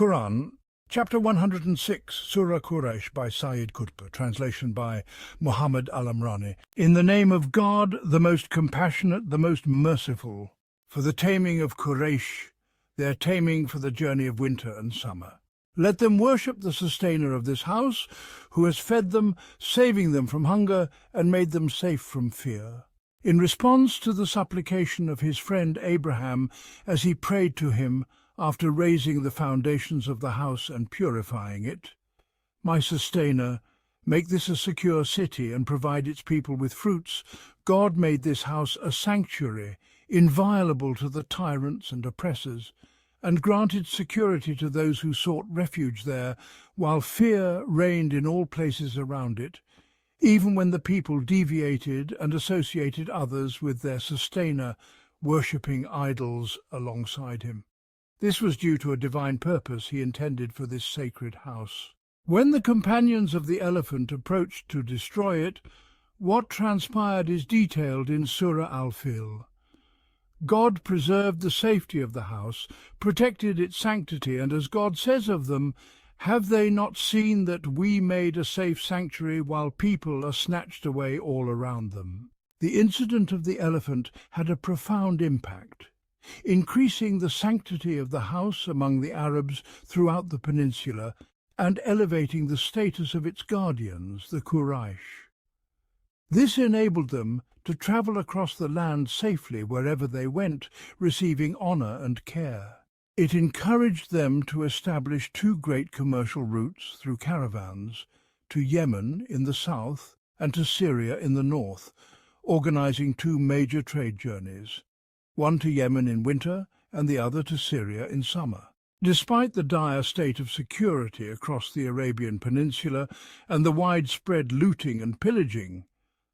Qur'an, Chapter 106, Surah Quraysh by Sayyid Qutb, translation by Muhammad Al-Amrani. In the name of God, the most compassionate, the most merciful, for the taming of Quraysh, their taming for the journey of winter and summer. Let them worship the sustainer of this house, who has fed them, saving them from hunger, and made them safe from fear. In response to the supplication of his friend Abraham, as he prayed to him, after raising the foundations of the house and purifying it, "My sustainer, make this a secure city and provide its people with fruits," God made this house a sanctuary, inviolable to the tyrants and oppressors, and granted security to those who sought refuge there, while fear reigned in all places around it, even when the people deviated and associated others with their sustainer, worshipping idols alongside him. This was due to a divine purpose he intended for this sacred house. When the companions of the elephant approached to destroy it, what transpired is detailed in Surah Al-Fil. God preserved the safety of the house, protected its sanctity, and as God says of them, "Have they not seen that we made a safe sanctuary while people are snatched away all around them?" The incident of the elephant had a profound impact, increasing the sanctity of the house among the Arabs throughout the peninsula and elevating the status of its guardians, the Quraysh. This enabled them to travel across the land safely wherever they went, receiving honor and care. It encouraged them to establish two great commercial routes through caravans, to Yemen in the south and to Syria in the north, organizing two major trade journeys, one to Yemen in winter and the other to Syria in summer. Despite the dire state of security across the Arabian Peninsula and the widespread looting and pillaging,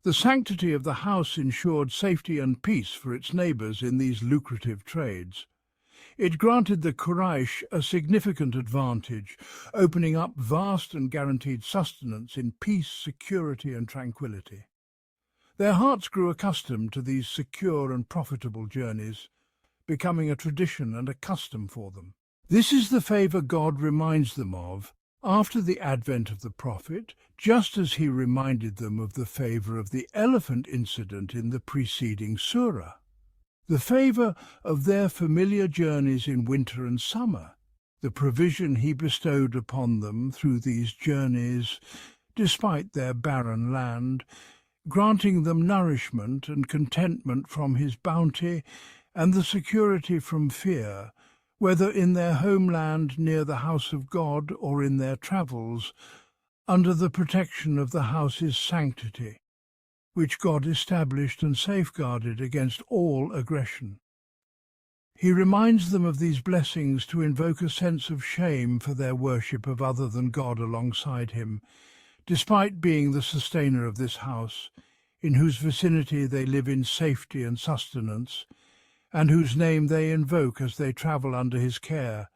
the sanctity of the house ensured safety and peace for its neighbours in these lucrative trades. It granted the Quraysh a significant advantage, opening up vast and guaranteed sustenance in peace, security and tranquility. Their hearts grew accustomed to these secure and profitable journeys, becoming a tradition and a custom for them. This is the favour God reminds them of after the advent of the Prophet, just as he reminded them of the favour of the elephant incident in the preceding surah. The favour of their familiar journeys in winter and summer, the provision he bestowed upon them through these journeys, despite their barren land, granting them nourishment and contentment from his bounty, and the security from fear, whether in their homeland near the house of God or in their travels, under the protection of the house's sanctity, which God established and safeguarded against all aggression. He reminds them of these blessings to invoke a sense of shame for their worship of other than God alongside him, despite being the sustainer of this house, in whose vicinity they live in safety and sustenance, and whose name they invoke as they travel under his care,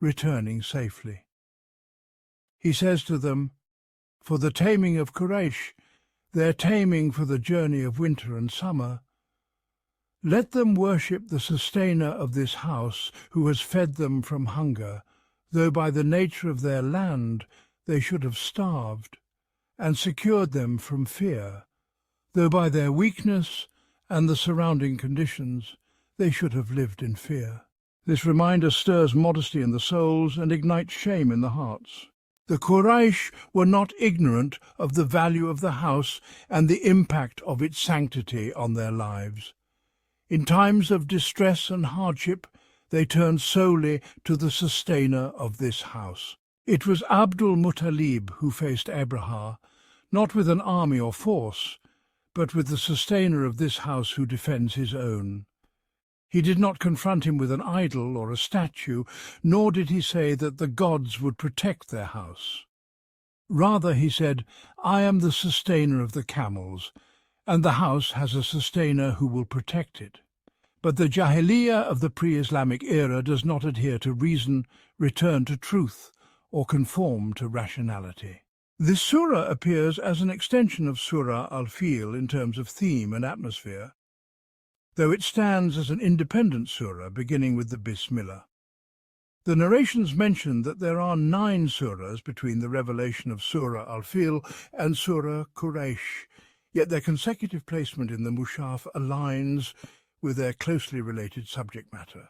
returning safely. He says to them, "For the taming of Quraysh, their taming for the journey of winter and summer, let them worship the sustainer of this house, who has fed them from hunger, though by the nature of their land they should have starved, and secured them from fear, though by their weakness and the surrounding conditions they should have lived in fear." This reminder stirs modesty in the souls and ignites shame in the hearts. The Quraysh were not ignorant of the value of the house and the impact of its sanctity on their lives. In times of distress and hardship, they turned solely to the sustainer of this house. It was Abdul Muttalib who faced Abraha, not with an army or force, but with the sustainer of this house who defends his own. He did not confront him with an idol or a statue, nor did he say that the gods would protect their house. Rather, he said, "I am the sustainer of the camels, and the house has a sustainer who will protect it." But the Jahiliyyah of the pre-Islamic era does not adhere to reason, return to truth, or conform to rationality. This surah appears as an extension of Surah Al-Fil in terms of theme and atmosphere, though it stands as an independent surah beginning with the Bismillah. The narrations mention that there are 9 surahs between the revelation of Surah Al-Fil and Surah Quraysh, yet their consecutive placement in the Mushaf aligns with their closely related subject matter.